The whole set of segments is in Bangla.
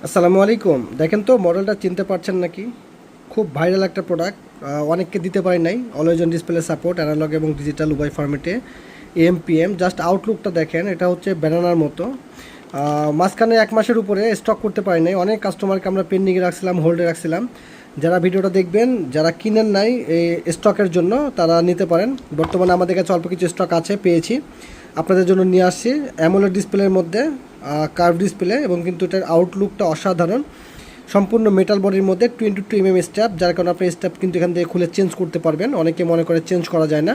আসসালামু আলাইকুম। দেখেন তো মডেলটা চিনতে পারছেন নাকি? খুব ভাইরাল একটা প্রোডাক্ট। অনেককে দিতে পারি নাই। Always on display support, analogue এবং ডিজিটাল উভয় ফরম্যাটে। এএমপিএম জাস্ট আউটলুকটা দেখেন, এটা হচ্ছে ব্যানানার মতো। মাঝখানে 1 মাসের উপরে স্টক করতে পারি নাই। অনেক কাস্টমারকে আমরা পেন্ডিংয়ে রাখছিলাম, হোল্ডে রাখছিলাম। যারা ভিডিওটা দেখবেন, যারা কিনেন নাই এই স্টকের জন্য, তারা নিতে পারেন। বর্তমানে আমাদের কাছে অল্প কিছু স্টক আছে, পেয়েছি, আপনাদের জন্য নিয়ে আসছি। অ্যামোলেড ডিসপ্লের মধ্যে কার্ভ ডিসপ্লে, এবং কিন্তু এটার আউটলুকটা অসাধারণ। সম্পূর্ণ মেটাল বডির মধ্যে 22 mm স্ট্যাপ, যার কারণে আপনি স্ট্যাপ কিন্তু এখান থেকে খুলে চেঞ্জ করতে পারবেন। অনেকে মনে করে চেঞ্জ করা যায় না,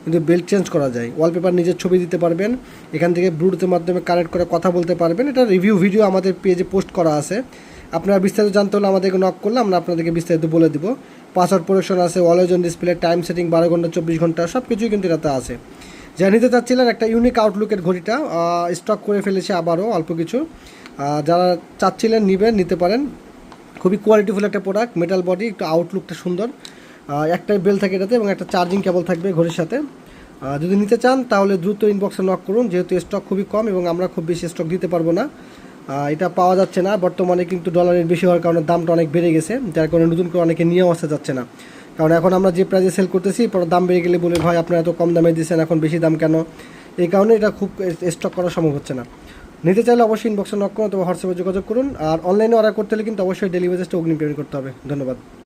কিন্তু বেল্ট চেঞ্জ করা যায়। ওয়ালপেপার নিজের ছবি দিতে পারবেন, এখান থেকে ব্লুটুথের মাধ্যমে কানেক্ট করে কথা বলতে পারবেন। এটা রিভিউ ভিডিও আমাদের পেজে পোস্ট করা আছে। আপনারা বিস্তারিত জানতে হলে আমাদেরকে নক করলে আমরা আপনাদেরকে বিস্তারিত বলে দিব। পাসওয়ার্ড প্রোটেকশন আছে, always on display, time setting 12 ঘন্টা 24 ঘন্টা, সব কিছুই কিন্তু এটাতে আছে। যা নিতে চাচ্ছিলেন একটা ইউনিক আউটলুকের ঘড়িটা, স্টক করে ফেলেছে আবারও অল্প কিছু। যারা চাচ্ছিলেন নিতে পারেন। খুবই কোয়ালিটিফুল একটা প্রোডাক্ট, মেটাল বডি, একটু আউটলুকটা সুন্দর। একটাই বেল থাকে এটাতে, এবং একটা চার্জিং কেবল থাকবে ঘড়ির সাথে। যদি নিতে চান তাহলে দ্রুত ইনবক্সে নক করুন, যেহেতু স্টক খুবই কম এবং আমরা খুব বেশি স্টক দিতে পারবো না। এটা পাওয়া যাচ্ছে না বর্তমানে, কিন্তু ডলারের বেশি হওয়ার কারণে দামটা অনেক বেড়ে গেছে, যার কারণে নতুন করে অনেকে নিয়েও আসতে যাচ্ছে না। কারণ এখন আমরা যে প্রাইসে সেল করতেছি, পরে দাম বেড়ে গেলে বলে ভাই আপনারা এত কম দামে দিচ্ছেন, এখন বেশি দাম কেন? এই কারণে এটা খুব স্টক করা সম্ভব হচ্ছে না। নিতে চাইলে অবশ্যই ইনবক্সে নক করুন অথবা হোয়াটসঅ্যাপে যোগাযোগ করুন। আর অনলাইনে অর্ডার করতে হলে কিন্তু অবশ্যই ডেলিভারি চার্জটা অগ্রিম পেমেন্ট করতে হবে। ধন্যবাদ।